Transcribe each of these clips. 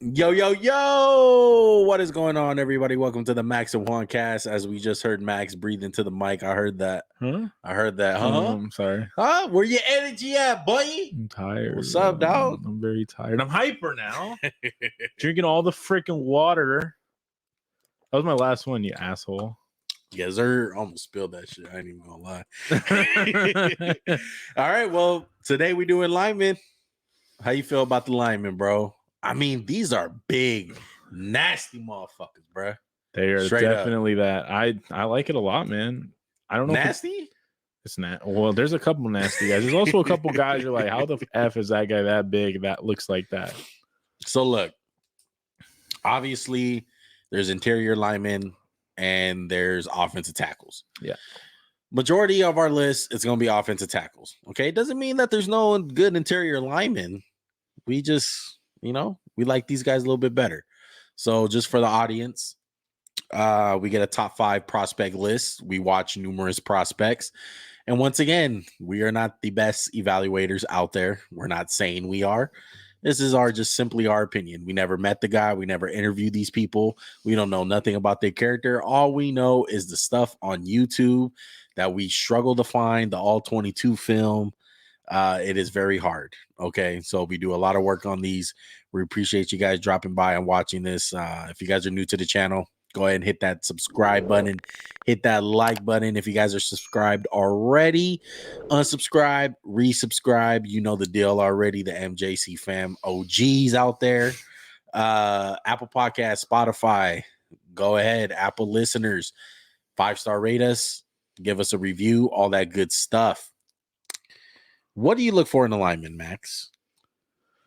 Yo, yo, yo! What is going on, everybody? Welcome to the Max&JuanCast. As we just heard Max breathe into the mic, I heard that. Huh? I heard that. I'm sorry. Huh? Where your energy at, boy? I'm tired. What's up, dog? I'm very tired. I'm hyper now. Drinking all the freaking water. That was my last one, you asshole. Yes, sir. Almost spilled that shit. I ain't even gonna lie. All right. Well, today we doing linemen. How you feel about the linemen, bro? I mean, these are big, nasty motherfuckers, bro. They are Straight definitely that. I like it a lot, man. I don't know. Nasty? It's not. Well, there's a couple nasty guys. There's also a couple guys you're like, how the F is that guy that big that looks like that? So look, obviously there's interior linemen and there's offensive tackles. Yeah. Majority of our list is going to be offensive tackles. Okay. It doesn't mean that there's no good interior linemen. We just, we like these guys a little bit better. So just for the audience, we get a top 5 prospect list. We watch numerous prospects. And once again, we are not the best evaluators out there. We're not saying we are. This is just simply our opinion. We never met the guy. We never interviewed these people. We don't know nothing about their character. All we know is the stuff on YouTube that we struggle to find, the all 22 film. It is very hard. Okay. So we do a lot of work on these. We appreciate you guys dropping by and watching this. If you guys are new to the channel, go ahead and hit that subscribe button, hit that like button. If you guys are subscribed already, unsubscribe, resubscribe. You know the deal already. The MJC fam OGs out there. Apple Podcast, Spotify. Go ahead, Apple listeners. 5-star rate us. Give us a review. All that good stuff. What do you look for in a lineman, Max?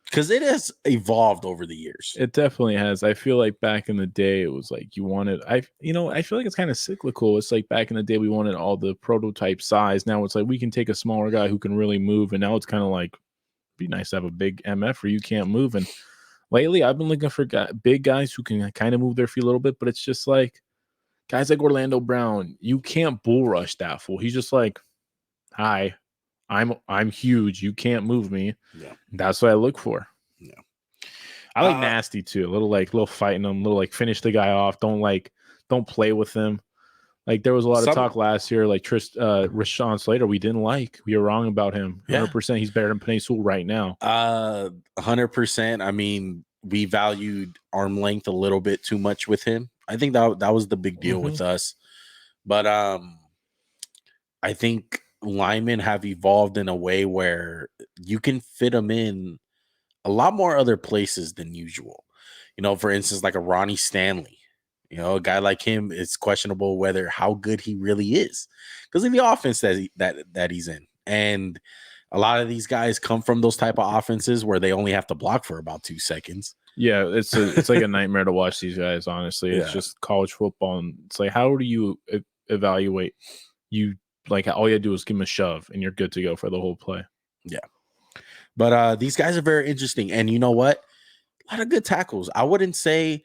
Because it has evolved over the years. It definitely has. I feel like back in the day, it was like you wanted. I feel like it's kind of cyclical. It's like back in the day, we wanted all the prototype size. Now it's like we can take a smaller guy who can really move, and now it's kind of like be nice to have a big MF where you can't move. And lately, I've been looking for big guys who can kind of move their feet a little bit, but it's just like guys like Orlando Brown. You can't bull rush that fool. He's just like, hi. I'm huge. You can't move me. Yeah. That's what I look for. Yeah. I like nasty too. A little fighting them, little like finish the guy off. Don't play with them. Like there was a lot of talk last year, like Rashawn Slater, we didn't like. We were wrong about him. 100%. He's better than Penny Sewell right now. 100%. I mean, we valued arm length a little bit too much with him. I think that was the big deal with us. But I think linemen have evolved in a way where you can fit them in a lot more other places than usual. For instance, like a Ronnie Stanley, a guy like him, it's questionable how good he really is because of the offense that he's in. And a lot of these guys come from those type of offenses where they only have to block for about 2 seconds. Yeah, it's like a nightmare to watch these guys, honestly. It's just college football. And it's like, how do you evaluate you? Like all you do is give him a shove and you're good to go for the whole play. Yeah. But these guys are very interesting. And you know what? A lot of good tackles. I wouldn't say,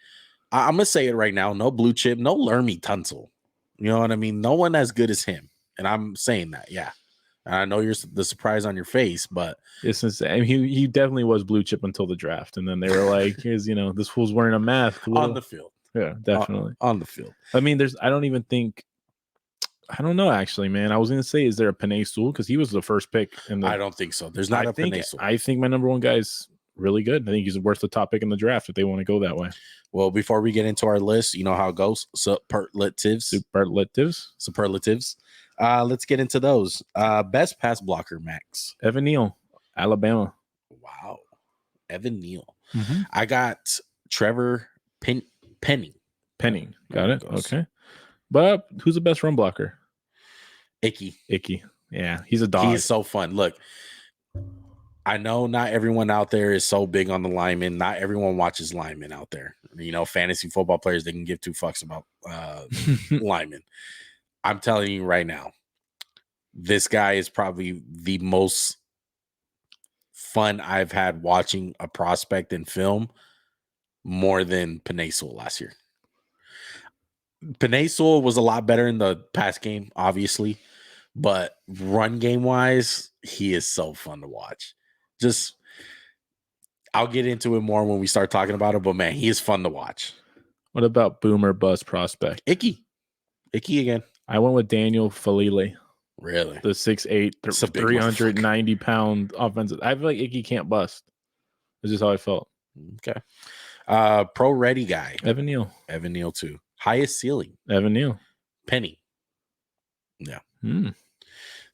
I'm going to say it right now. No blue chip, no Lermy Tunsil. You know what I mean? No one as good as him. And I'm saying that. Yeah. And I know you're the surprise on your face, but it's insane. He definitely was blue chip until the draft. And then they were like, here's, this fool's wearing a mask. On the field. Yeah, definitely. On the field. I mean, I don't know, actually, man. I was going to say, is there a Penny Sewell? Because he was the first pick. I don't think so. There's not a Penny Sewell. I think my number one guy is really good. I think he's worth the top pick in the draft if they want to go that way. Well, before we get into our list, you know how it goes. Superlatives. Let's get into those. Best pass blocker, Max. Evan Neal, Alabama. Wow. Evan Neal. Mm-hmm. I got Trevor Penning. Penning. Got it. Okay. But who's the best run blocker? Ickey. Yeah, he's a dog. He is so fun. Look, I know not everyone out there is so big on the linemen. Not everyone watches linemen out there. Fantasy football players, they can give 2 fucks about linemen. I'm telling you right now, this guy is probably the most fun I've had watching a prospect in film more than Penny Sewell last year. Penny Sewell was a lot better in the pass game, obviously, but run game wise, he is so fun to watch. I'll get into it more when we start talking about it. But man, he is fun to watch. What about boomer bust prospect? Ickey again. I went with Daniel Falele. Really? The 6'8", It's a big 390-pound offensive. I feel like Ickey can't bust. That's just how I felt. Okay. Pro ready guy. Evan Neal too. Highest ceiling. Evan Neal. Penny. Yeah. Hmm.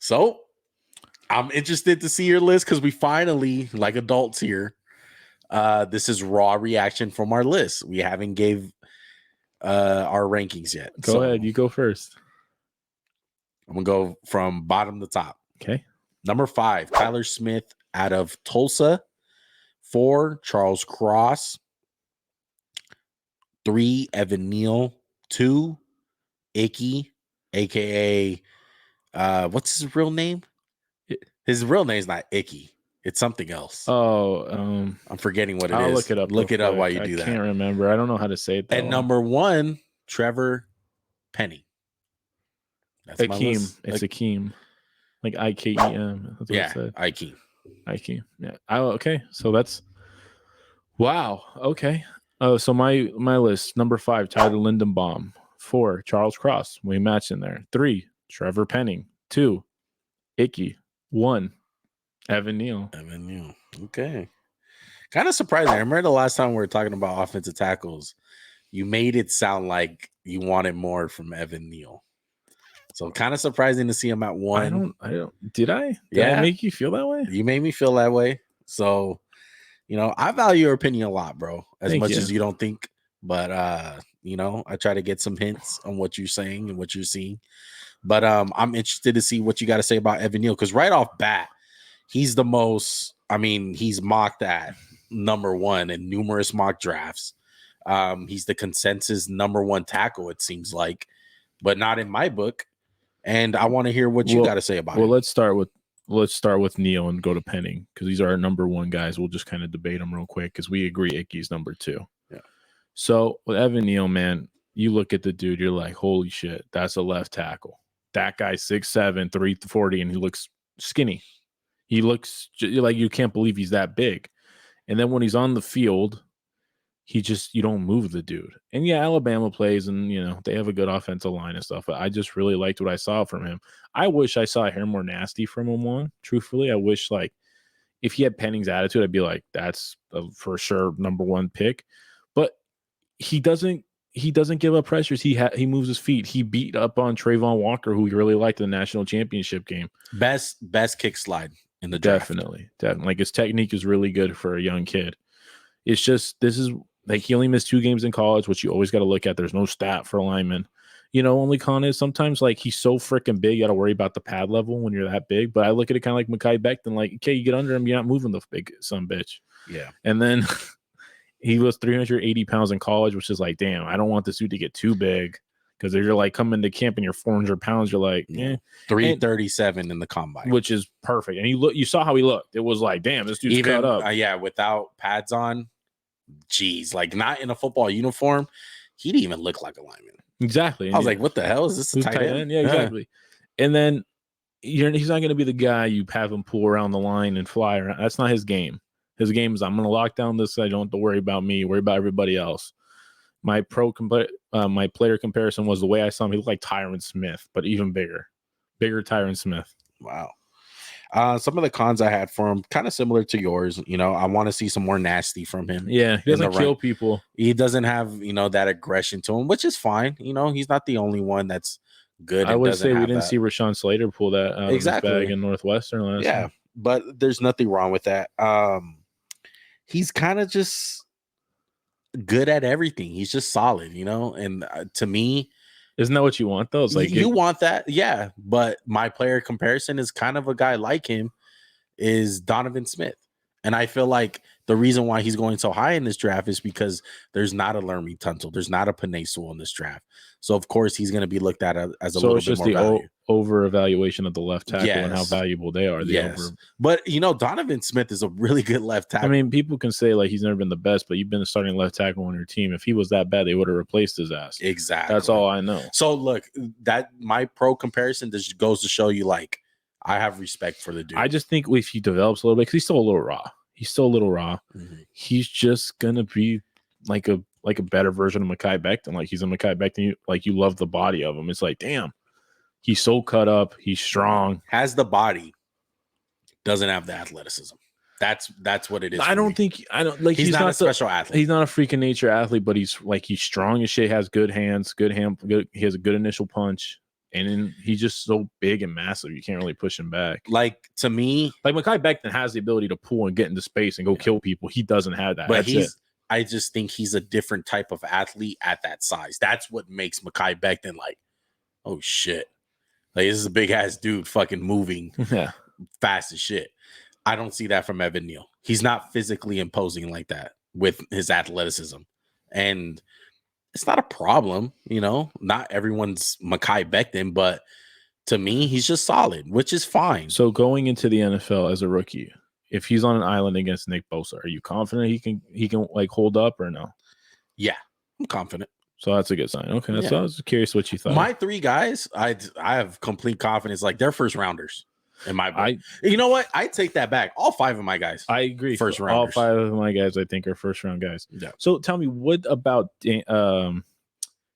So I'm interested to see your list because we finally, like adults here, this is raw reaction from our list. We haven't gave our rankings yet. Go ahead. You go first. I'm going to go from bottom to top. Okay. Number 5, Tyler Smith out of Tulsa. 4, Charles Cross. 3, Evan Neal. 2, Ickey, a.k.a. What's his real name? His real name is not Ickey. It's something else. Oh, I'm forgetting what it is. I'll look it up. Look it up while you do that. I can't remember. I don't know how to say it. And number 1, Trevor Penning. That's Akeem. It's Akeem. Like Ikem. That's what yeah, it said. Ikem. Yeah. Okay. So that's wow. Okay. So my list, number 5, Tyler Linderbaum. 4, Charles Cross. We match in there. 3, Trevor Penning. 2, Ickey. 1, Evan Neal. Okay. Kind of surprising. I remember the last time we were talking about offensive tackles, you made it sound like you wanted more from Evan Neal. So kind of surprising to see him at 1. I don't. Did I make you feel that way? You made me feel that way. So, I value your opinion a lot, bro. As much as you don't think, but I try to get some hints on what you're saying and what you're seeing. But I'm interested to see what you got to say about Evan Neal, because right off bat, he's the most. I mean, he's mocked at number 1 in numerous mock drafts. He's the consensus number 1 tackle, it seems like, but not in my book. And I want to hear what you got to say about it. Well, let's start with Neal and go to Penning, because these are our number 1 guys. We'll just kind of debate them real quick because we agree Ickey's number 2. Yeah. So with Evan Neal, man, you look at the dude, you're like, holy shit, that's a left tackle. That guy's 6'7", 340, and he looks skinny. He looks like you can't believe he's that big. And then when he's on the field, you don't move the dude. And yeah, Alabama plays, and they have a good offensive line and stuff. But I just really liked what I saw from him. I wish I saw hair more nasty from him. Truthfully, I wish if he had Penning's attitude, I'd be like, that's for sure number 1 pick. But he doesn't give up pressures. He moves his feet. He beat up on Trayvon Walker, who he really liked in the national championship game. Best kick slide in the draft. Definitely. Like, his technique is really good for a young kid. It's just, this is like, he only missed 2 games in college, which you always got to look at. There's no stat for a lineman. Only con is sometimes, like, he's so freaking big, you got to worry about the pad level when you're that big. But I look at it kind of like Mekhi Becton, like, okay, you get under him, you're not moving the big son bitch. Yeah. And then he was 380 pounds in college, which is like, damn, I don't want this dude to get too big. Because if you're like coming to camp and you're 400 pounds, you're like, 337 in the combine, which is perfect. And you saw how he looked. It was like, damn, this dude's cut up. Without pads on, geez, like, not in a football uniform, he didn't even look like a lineman. Exactly. I was like, what the hell is this? A tight end? Yeah, exactly. And then he's not going to be the guy you have him pull around the line and fly around. That's not his game. His game is, I'm going to lock down this side. Don't have to worry about me. Worry about everybody else. My player comparison was the way I saw him. He looked like Tyron Smith, but even bigger Tyron Smith. Wow. Some of the cons I had for him, kind of similar to yours. I want to see some more nasty from him. Yeah, he doesn't kill people. He doesn't have, that aggression to him, which is fine. He's not the only one that's good. I would say we didn't see Rashawn Slater pull that out of his bag in Northwestern last year. But there's nothing wrong with that. He's kind of just good at everything. He's just solid, and to me, isn't that what you want though? It's like you want that, yeah. But my player comparison is kind of a guy like him is Donovan Smith, and I feel like the reason why he's going so high in this draft is because there's not a Lermy Tunsil, there's not a Penei Sewell in this draft, so of course he's going to be looked at as a little bit more value. Over evaluation of the left tackle and how valuable they are. But Donovan Smith is a really good left tackle. I mean, people can say like he's never been the best, but you've been a starting left tackle on your team. If he was that bad, they would have replaced his ass. Exactly. That's all I know. So look, that my pro comparison just goes to show you, like, I have respect for the dude. I just think if he develops a little bit, because he's still a little raw. He's still a little raw. Mhm. He's just gonna be like a better version of Mekhi Becton. Like he's a Mekhi Becton. Like you love the body of him. It's like, damn, he's so cut up. He's strong. Has the body, doesn't have the athleticism. That's what it is. I don't like he's not a special athlete. He's not a freak of nature athlete, but he's strong as shit. Has good hands, he has a good initial punch, and then he's just so big and massive. You can't really push him back. Like to me, like Mekhi Becton has the ability to pull and get into space and go kill people. He doesn't have that. But I just think he's a different type of athlete at that size. That's what makes Mekhi Becton like, oh shit, like this is a big ass dude, fucking moving fast as shit. I don't see that from Evan Neal. He's not physically imposing like that with his athleticism. And it's not a problem, Not everyone's Mekhi Becton, but to me, he's just solid, which is fine. So going into the NFL as a rookie, if he's on an island against Nick Bosa, are you confident he can like hold up or no? Yeah, I'm confident. So that's a good sign. Okay, so I was curious what you thought. My 3 guys, I have complete confidence. Like they're first rounders. In my book. You know what? I take that back. All 5 of my guys. I agree. First rounders. All 5 of my guys, I think, are first round guys. Yeah. So tell me, what about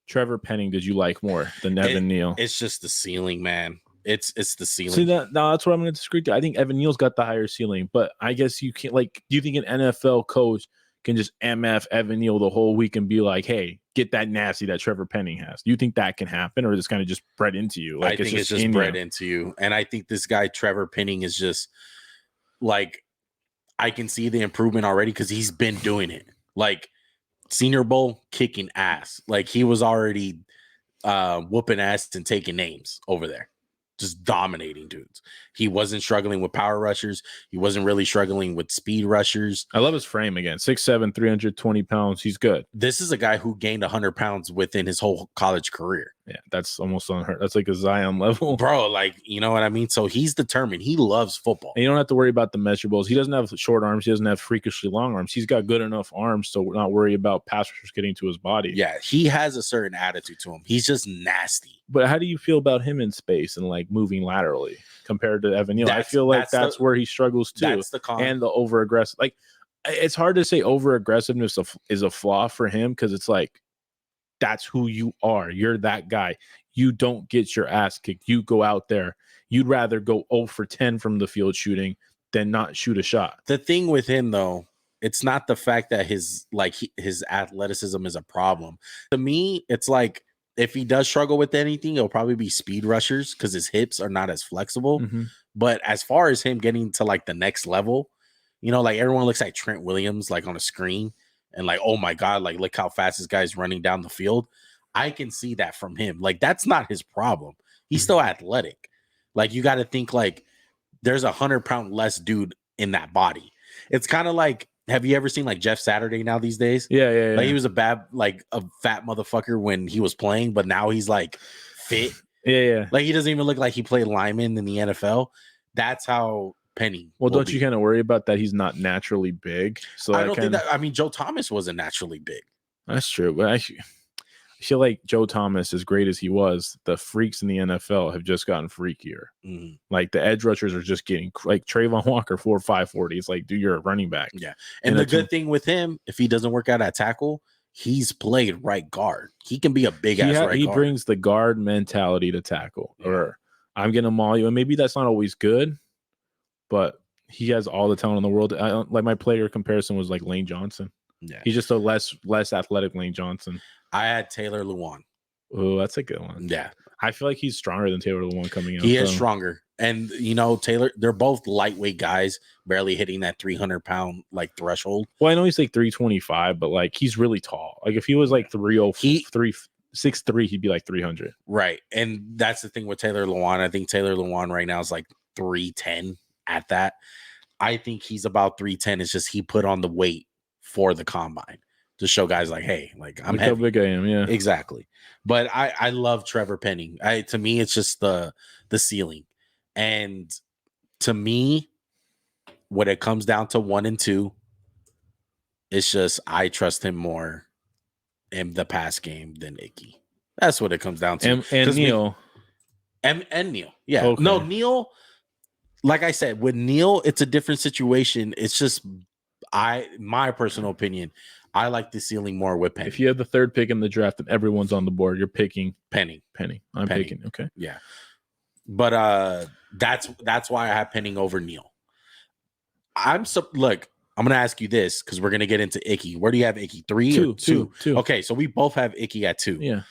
Trevor Penning did you like more than Evan Neal? It's just the ceiling, man. It's the ceiling. See that? No, that's what I'm going to disagree with. I think Evan Neal's got the higher ceiling, but I guess you can't. Like, do you think an NFL coach can just MF Evan Neal the whole week and be like, "Hey, get that nasty that Trevor Penning has"? Do you think that can happen, or is this kind of just bred into you? Like, I think it's just bred into you, and I think this guy Trevor Penning is just like, I can see the improvement already because he's been doing it. Like Senior Bowl, kicking ass. Like he was already whooping ass and taking names over there. Just dominating dudes. He wasn't struggling with power rushers. He wasn't really struggling with speed rushers. I love his frame again. 6'7", 320 pounds. He's good. This is a guy who gained 100 pounds within his whole college career. Yeah, that's almost unheard. That's like a Zion level. Bro, like, you know what I mean? So he's determined. He loves football. And you don't have to worry about the measurables. He doesn't have short arms. He doesn't have freakishly long arms. He's got good enough arms to not worry about pass rushers getting to his body. Yeah, he has a certain attitude to him. He's just nasty. But how do you feel about him in space and like moving laterally compared to Evan Neal? I feel like that's where he struggles too. That's the con. And the over aggressive. Like, it's hard to say over aggressiveness is a flaw for him because it's like, that's who you are. You're that guy. You don't get your ass kicked. You go out there. You'd rather go 0 for 10 from the field shooting than not shoot a shot. The thing with him, though, it's not the fact that his athleticism is a problem. To me, it's like if he does struggle with anything, it'll probably be speed rushers because his hips are not as flexible. Mm-hmm. But as far as him getting to like the next level, like everyone looks at Trent Williams like on a screen and like, oh my God, like look how fast this guy's running down the field. I can see that from him. Like that's not his problem. He's still athletic. Like you got to think like there's 100-pound less dude in that body. It's kind of like, have you ever seen like Jeff Saturday now these days? Yeah. Like he was a fat motherfucker when he was playing, but now he's like fit. Yeah. Like he doesn't even look like he played lineman in the NFL. That's how Penning. Well, don't you kind of worry about that? He's not naturally big. So I don't think that. I mean, Joe Thomas wasn't naturally big. That's true, but I feel like Joe Thomas, as great as he was, the freaks in the NFL have just gotten freakier. Mm-hmm. Like the edge rushers are just getting like Trayvon Walker 4.5 40. It's like, dude, you're a running back. Yeah, and the good thing with him, if he doesn't work out at tackle, he's played right guard. He can be a big ass right guard. He brings the guard mentality to tackle, or I'm gonna maul you, and maybe that's not always good, but he has all the talent in the world. Like my player comparison was like Lane Johnson. Yeah, he's just a less athletic Lane Johnson. I had Taylor Lewan. Oh, that's a good one. Yeah, I feel like he's stronger than Taylor Lewan coming out. He is stronger, and Taylor. They're both lightweight guys, barely hitting that 300-pound like threshold. Well, I know he's like 325, but like he's really tall. Like if he was like 6'3", he'd be like 300. Right, and that's the thing with Taylor Lewan. I think Taylor Lewan right now is like 310 at that. I think he's about 310. It's just he put on the weight for the combine to show guys like, hey, like I'm heavy. How big I am, yeah, exactly. But I love Trevor Penning. To me, it's just the ceiling, and to me, when it comes down to 1 and 2, it's just I trust him more in the pass game than Ickey. That's what it comes down to. And Neal, and Neal, yeah, okay. No, Neal. Like I said, with Neal, it's a different situation. It's just my personal opinion, I like the ceiling more with Penning. If you have the third pick in the draft and everyone's on the board, you're picking Penning. I'm Penning. picking. Okay. Yeah. But that's why I have Penning over Neal. Look, I'm gonna ask you this because we're gonna get into Ickey. Where do you have Ickey? 3 or 2? Okay, so we both have Ickey at 2. Yeah.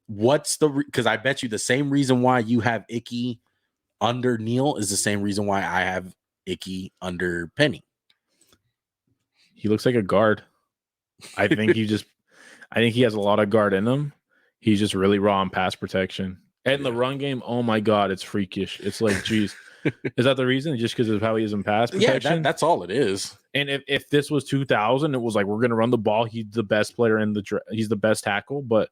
What's because I bet you the same reason why you have Ickey under Neal is the same reason why I have Ickey under Penning. He looks like a guard. I think he has a lot of guard in him. He's just really raw on pass protection. And the run game, oh my God, it's freakish. It's like, geez. Is that the reason? Just because of how he is in pass protection? Yeah, that's all it is. And if this was 2000, it was like, we're going to run the ball. He's the best player he's the best tackle, but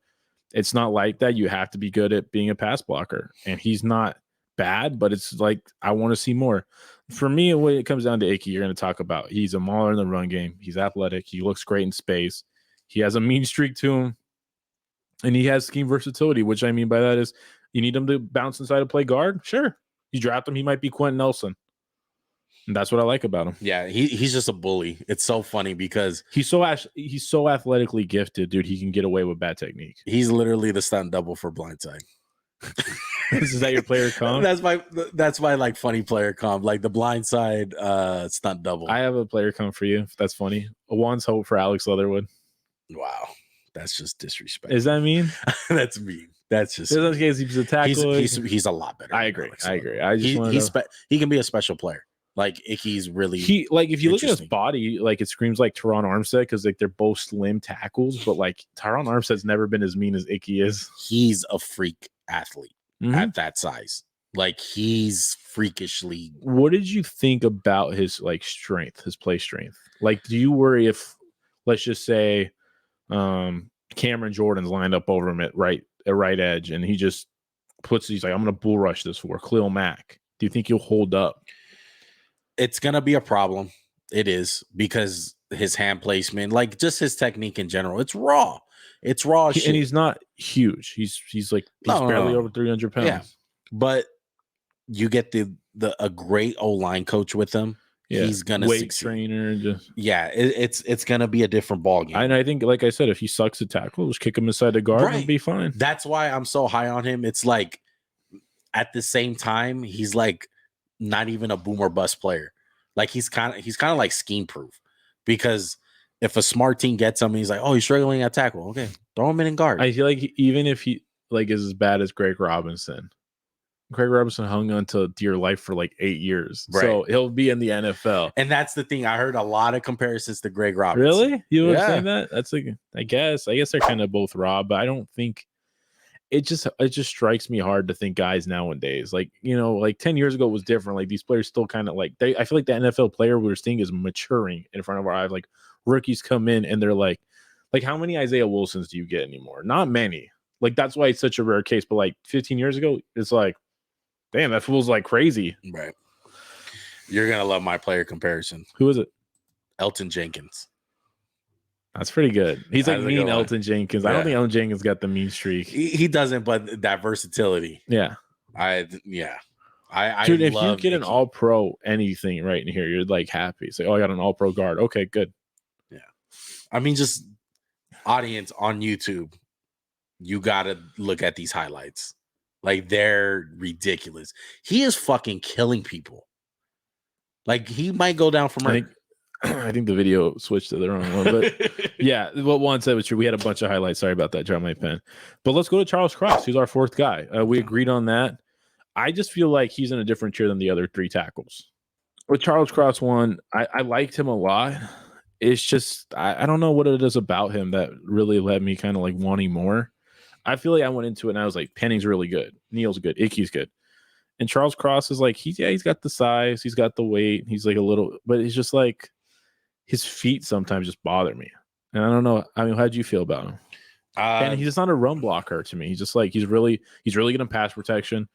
it's not like that. You have to be good at being a pass blocker. And he's not bad, but it's like, I want to see more. For me, when it comes down to Ickey, you're going to talk about, he's a mauler in the run game. He's athletic. He looks great in space. He has a mean streak to him. And he has scheme versatility, which I mean by that is you need him to bounce inside and play guard. Sure. You draft him, he might be Quentin Nelson. And that's what I like about him. Yeah, he's just a bully. It's so funny because he's so athletically gifted, dude. He can get away with bad technique. He's literally the stunt double for Blindside. Is that your player comp? That's my like funny player comp, like the Blindside stunt double. I have a player comp for you. That's funny. Juan's hope for Alex Leatherwood. Wow, that's just disrespectful. Is that mean? That's mean. That's just. In this case, he's a tackle. He's a lot better. I agree. He can be a special player. Like Ickey's really if you look at his body, like it screams like Teron Armstead because like they're both slim tackles, but like Teron Armstead's never been as mean as Ickey is. He's a freak athlete at that size. Like he's freakishly. What did you think about his like strength, his play strength? Like, do you worry if, let's just say, Cameron Jordan's lined up over him at right edge, and he's like, I'm gonna bull rush this for Khalil Mack. Do you think he'll hold up? It's gonna be a problem. It is because his hand placement, like just his technique in general, it's raw. It's raw, and he's not huge. He's barely over 300 pounds. Yeah, but you get a great O-line coach with him. Yeah. He's gonna weight trainer. It's gonna be a different ball game. And I think, like I said, if he sucks at tackle, just kick him inside the guard and be fine. That's why I'm so high on him. It's like at the same time, he's like not even a boom or bust player. Like he's kind of like scheme proof because if a smart team gets him, he's like, oh, he's struggling at tackle. Okay, throw him in guard. I feel like even if he like is as bad as Greg Robinson hung on to dear life for like 8 years. Right. So he'll be in the NFL. And that's the thing. I heard a lot of comparisons to Greg Robinson. Really? You would say that? That's like, I guess they're kind of both raw, but I don't think it just strikes me hard to think guys nowadays, like, you know, like 10 years ago it was different. Like these players still kind of like I feel like the NFL player we're seeing is maturing in front of our eyes. Like rookies come in and they're like how many Isaiah Wilsons do you get anymore? Not many. Like that's why it's such a rare case. But like 15 years ago, it's like, damn, that fool's like crazy. Right. You're going to love my player comparison. Who is it? Elton Jenkins. That's pretty good. He's like mean Elton Jenkins. I don't think Elton Jenkins got the mean streak. He doesn't, but that versatility. Yeah. Dude, if you get an all-pro anything right in here, you're like happy. It's like, oh, I got an all-pro guard. Okay, good. Yeah. I mean, just audience on YouTube, you got to look at these highlights. Like they're ridiculous. He is fucking killing people. Like he might go down for murder. I think the video switched to the wrong one, but yeah, what Juan said was true. We had a bunch of highlights. Sorry about that. Drop my pen. But let's go to Charles Cross, who's our fourth guy. We agreed on that. I just feel like he's in a different tier than the other three tackles. With Charles Cross, I liked him a lot. It's just I don't know what it is about him that really led me kind of like wanting more. I feel like I went into it and I was like, Penning's really good. Neal's good. Ickey's good. And Charles Cross is like, he's got the size. He's got the weight. He's like a little, but it's just like his feet sometimes just bother me. And I don't know. I mean, how did you feel about him? And he's just not a run blocker to me. He's just like, he's really good in pass protection.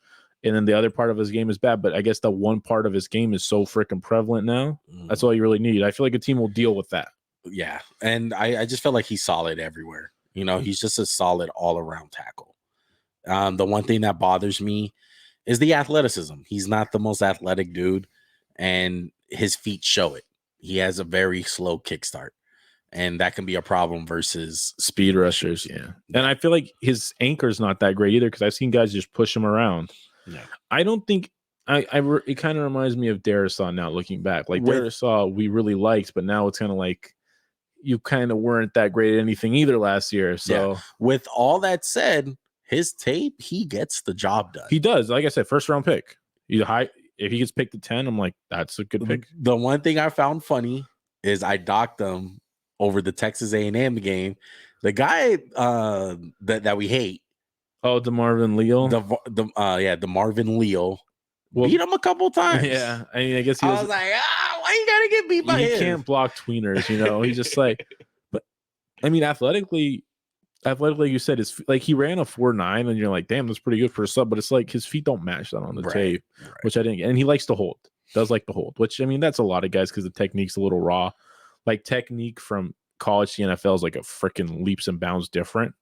And then the other part of his game is bad. But I guess the one part of his game is so freaking prevalent now. That's all you really need. I feel like a team will deal with that. Yeah. And I just felt like he's solid everywhere. You know, he's just a solid all-around tackle. The one thing that bothers me is the athleticism. He's not the most athletic dude, and his feet show it. he has a very slow kickstart, and that can be a problem versus speed rushers. Yeah. And I feel like his anchor's not that great either because I've seen guys just push him around. Yeah. I don't think it kind of reminds me of Darisaw now looking back. Like Darisaw we really liked, but now it's kind of like you kind of weren't that great at anything either last year. So with all that said, his tape, he gets the job done. He does. Like I said, first round pick. If he gets picked at 10, I'm like, that's a good pick. The one thing I found funny is I docked him over the Texas A&M game. The guy that we hate. Oh, DeMarvin Leal. The Marvin Leal. Beat him a couple times. Yeah. I mean, I guess I was like, why you gotta get beat by him? He can't block tweeners, you know. He's just like, but I mean, athletically, you said, is like he ran a 4.9, and you're like, damn, that's pretty good for a sub. But it's like his feet don't match that on the tape, which I didn't. And he likes to hold, does like to hold, which I mean, that's a lot of guys because the technique's a little raw. Like technique from college to NFL is like a freaking leaps and bounds different.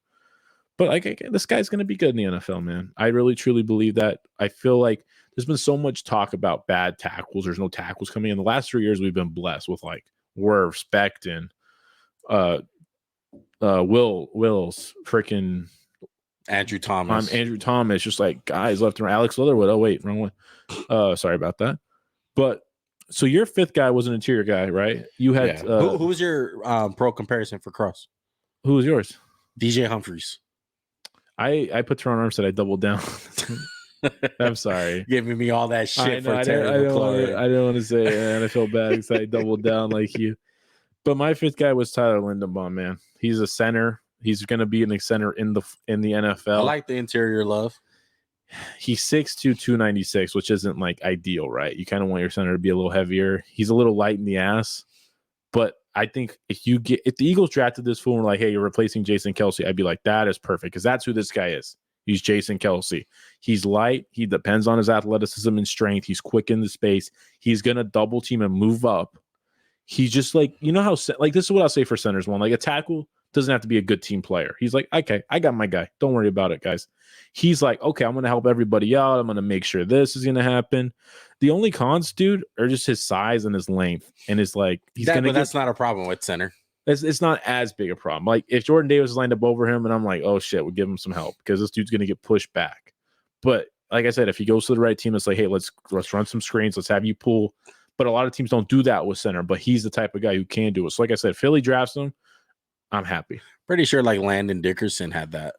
But like this guy's gonna be good in the NFL, man. I really truly believe that. I feel like there's been so much talk about bad tackles. There's no tackles coming in. The last 3 years we've been blessed with like Wirfs, Becton, Will's freaking Andrew Thomas. Andrew Thomas, just like guys left and right. Alex Leatherwood. Oh, wait, wrong one. Sorry about that. But so your fifth guy was an interior guy, right? You had who was your pro comparison for cross? Who was yours? DJ Humphries. I put Teron Armstead. I doubled down. I'm sorry. Giving me all that shit for Terry McLaurin. I don't want to say it, and I feel bad because I doubled down like you. But my fifth guy was Tyler Linderbaum, man. He's a center. He's going to be in the center in the NFL. I like the interior love. He's 6'2", 296, which isn't like ideal, right? You kind of want your center to be a little heavier. He's a little light in the ass. But I think if the Eagles drafted this fool and were like, hey, you're replacing Jason Kelce, I'd be like, that is perfect because that's who this guy is. He's Jason Kelce. He's light. He depends on his athleticism and strength. He's quick in the space. He's going to double team and move up. He's just like, you know how, like, this is what I'll say for centers one. Like, a tackle doesn't have to be a good team player. He's like, okay, I got my guy. Don't worry about it, guys. He's like, okay, I'm going to help everybody out. I'm going to make sure this is going to happen. The only cons, dude, are just his size and his length. And it's like, that's not a problem with center. It's not as big a problem. Like, if Jordan Davis is lined up over him, and I'm like, oh shit, we'll give him some help because this dude's going to get pushed back. But like I said, if he goes to the right team, it's like, hey, let's run some screens. Let's have you pull. But a lot of teams don't do that with center, but he's the type of guy who can do it. So like I said, Philly drafts him. I'm happy. Pretty sure like Landon Dickerson had that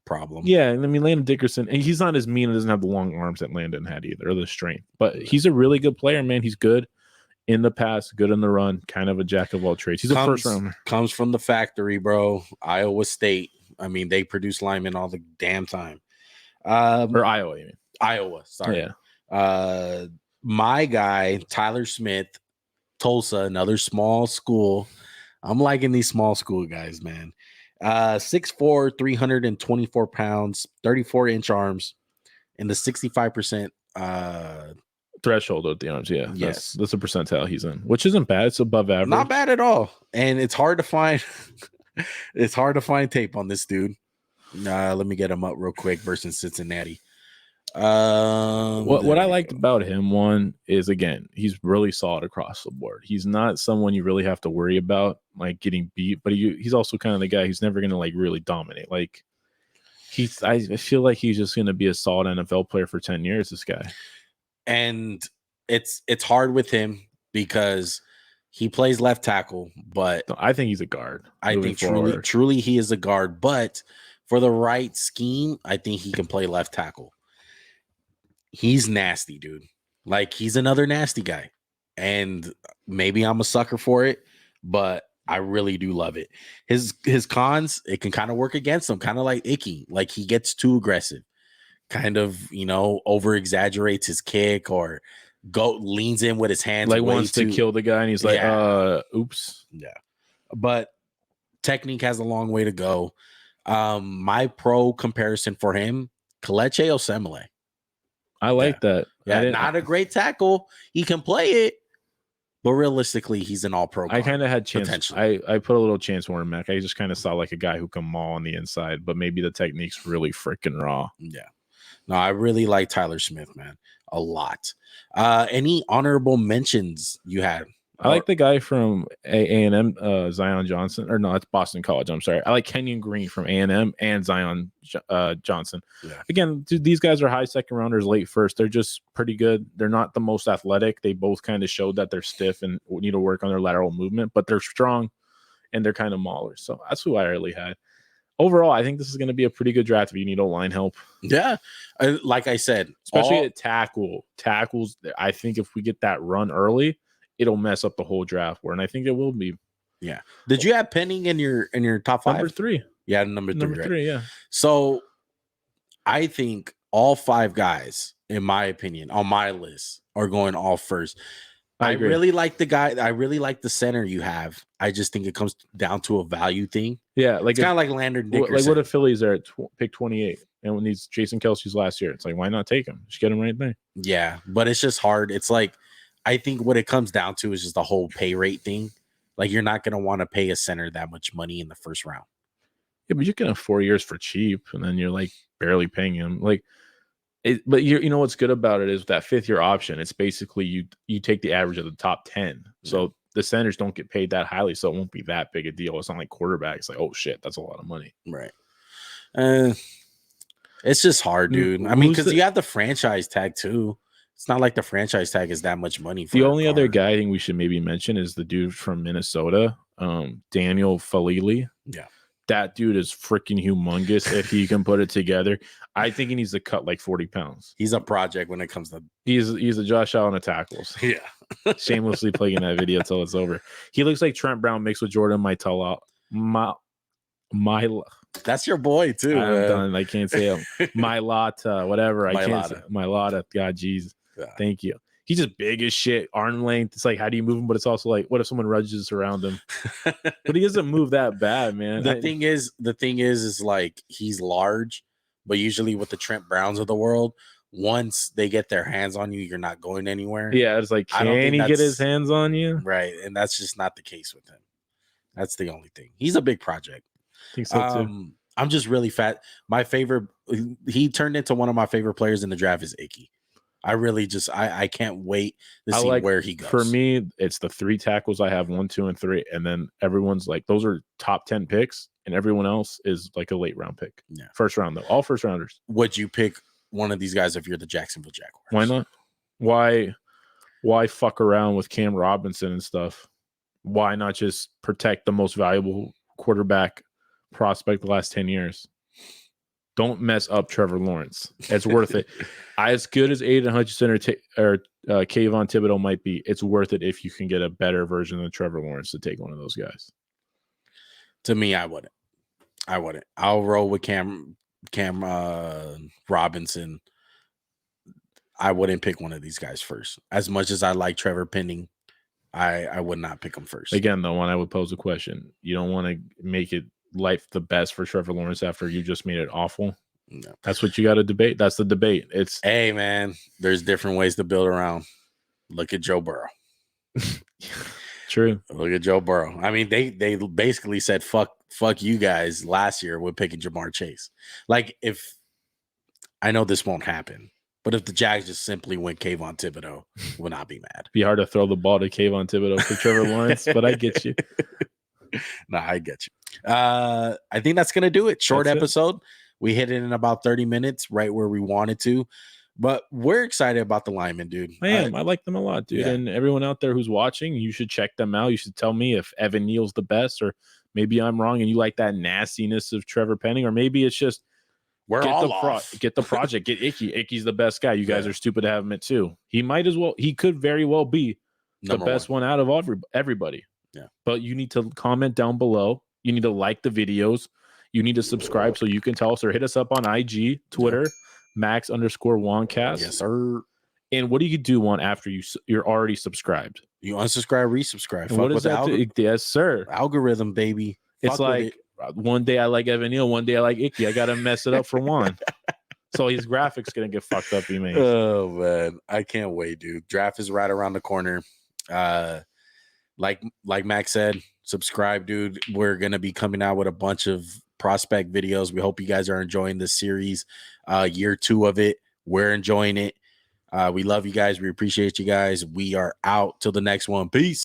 problem. Yeah, I mean, Landon Dickerson, and he's not as mean and doesn't have the long arms that Landon had either, or the strength. But he's a really good player, man. He's good in the pass, good in the run, kind of a jack of all trades. He's a first rounder. Comes from the factory, bro. Iowa State. I mean, they produce linemen all the damn time. Or Iowa, you mean. Iowa, sorry. Yeah. My guy, Tyler Smith, Tulsa, another small school. I'm liking these small school guys, man. 6'4", 324 pounds, 34-inch arms, and the 65% threshold of the arms. Yeah, yes, that's a percentile he's in, which isn't bad. It's above average. Not bad at all. And it's hard to find. It's hard to find tape on this dude. Let me get him up real quick versus Cincinnati. What I liked about him, one is, again, he's really solid across the board. He's not someone you really have to worry about like getting beat, but he's also kind of the guy who's never going to like really dominate. Like I feel like he's just going to be a solid NFL player for 10 years, this guy. And it's hard with him because he plays left tackle, but I think he's a guard. I think truly he is a guard, but for the right scheme, I think he can play left tackle. He's nasty, dude. Like, he's another nasty guy. And maybe I'm a sucker for it, but I really do love it. His cons, it can kind of work against him, kind of like Ickey. Like, he gets too aggressive, kind of, over exaggerates his kick or leans in with his hands. Like, wants to kill the guy, and he's like, oops. Yeah. But technique has a long way to go. My pro comparison for him, Kelechi Osemele. I like that. Yeah, not a great tackle. He can play it, but realistically, he's an all-pro. I kind of had chance. I put a little chance for him, Mac. I just kind of saw like a guy who can maul on the inside, but maybe the technique's really freaking raw. Yeah. No, I really like Tyler Smith, man, a lot. Any honorable mentions you had I like the guy from A&M, Zion Johnson. Or no, that's Boston College. I'm sorry. I like Kenyon Green from A&M and Zion Johnson. Yeah. Again, dude, these guys are high second rounders, late first. They're just pretty good. They're not the most athletic. They both kind of showed that they're stiff and need to work on their lateral movement, but they're strong and they're kind of maulers. So that's who I really had. Overall, I think this is going to be a pretty good draft if you need O-line help. Yeah. Like I said, especially at tackles. I think if we get that run early, it'll mess up the whole draft. And I think it will be. Yeah. Did you have Penning in your top 5? Number 3. Yeah, number 3. Number 3, yeah. So I think all 5 guys, in my opinion, on my list are going all first. I really like the guy. I really like the center you have. I just think it comes down to a value thing. Yeah, like it's kind of like Landon Dickerson. Like what if Phillies are at pick 28 and when he's Jason Kelce's last year? It's like, why not take him? Just get him right there. Yeah, but it's just hard. It's like I think what it comes down to is just the whole pay rate thing. Like you're not going to want to pay a center that much money in the first round. Yeah, but you can have 4 years for cheap, and then you're like barely paying him. Like. But you know what's good about it is that 5th year option. It's basically you take the average of the top 10. So the centers don't get paid that highly, so it won't be that big a deal. It's not like quarterbacks. Like, oh shit, that's a lot of money, right? It's just hard, dude. I mean, because you have the franchise tag too. It's not like the franchise tag is that much money. For the only other guy I think we should maybe mention is the dude from Minnesota, Daniel Falili. Yeah. That dude is freaking humongous if he can put it together. I think he needs to cut like 40 pounds. He's a project when it comes to... He's a Josh Allen of tackles. Yeah. Shamelessly plugging that video until it's over. He looks like Trent Brown mixed with Jordan Mailata. That's your boy, too. I'm done. I can't say it. Mailata, whatever. I can't say Mailata. God, jeez. Yeah. Thank you. He's just big as shit, arm length. It's like, how do you move him? But it's also like, what if someone rushes around him? But he doesn't move that bad, man. The thing is like he's large, but usually with the Trent Browns of the world, once they get their hands on you, you're not going anywhere. Yeah, it's like, can he get his hands on you? Right, and that's just not the case with him. That's the only thing. He's a big project. I think so too. I'm just really fat. My favorite, he turned into one of my favorite players in the draft is Ickey. I really just I can't wait to see where he goes. For me, it's the 3 tackles I have, 1, 2, and 3, and then everyone's like those are top 10 picks, and everyone else is like a late round pick. Yeah, first round though, all first rounders. Would you pick one of these guys if you're the Jacksonville Jaguars? Why not? Why fuck around with Cam Robinson and stuff? Why not just protect the most valuable quarterback prospect the last 10 years? Don't mess up Trevor Lawrence. It's worth it. As good as Aiden Hutchinson or Kayvon Thibodeau might be, it's worth it if you can get a better version of Trevor Lawrence to take one of those guys. To me, I wouldn't. I'll roll with Cam Robinson. I wouldn't pick one of these guys first. As much as I like Trevor Penning, I would not pick him first. Again, though, when I would pose a question, you don't want to make it life the best for Trevor Lawrence after you just made it awful. No. That's what you got to debate. That's the debate. It's hey man, there's different ways to build around. Look at Joe Burrow. True. Look at Joe Burrow. I mean, they basically said fuck you guys last year with picking Jamar Chase. Like if I know this won't happen, but if the Jags just simply went Kayvon Thibodeau, would not be mad. Be hard to throw the ball to Kayvon Thibodeau for Trevor Lawrence, but I get you. Nah, I get you. I think that's gonna do it. Short episode. We hit it in about 30 minutes, right where we wanted to. But we're excited about the linemen, dude. I am. I like them a lot, dude. Yeah. And everyone out there who's watching, you should check them out. You should tell me if Evan Neal's the best, or maybe I'm wrong and you like that nastiness of Trevor Penning, or maybe it's just get the project, get Ickey. Ickey's the best guy. You guys are stupid to have him at 2. He could very well be the best one out of everybody. Yeah. But you need to comment down below. You need to like the videos. You need to subscribe so you can tell us, or hit us up on IG, Twitter, Max&JuanCast. Yes, sir. And what do you do after you're already subscribed? You unsubscribe, resubscribe. And what is that? Yes, sir. Algorithm, baby. It's like one day I like Evan Neal, one day I like Ickey. I got to mess it up for one. So his graphics going to get fucked up, you mean? Oh, man. I can't wait, dude. Draft is right around the corner. Like Max said, subscribe, dude. We're going to be coming out with a bunch of prospect videos. We hope you guys are enjoying this series. Year 2 of it. We're enjoying it. We love you guys. We appreciate you guys. We are out till the next one. Peace.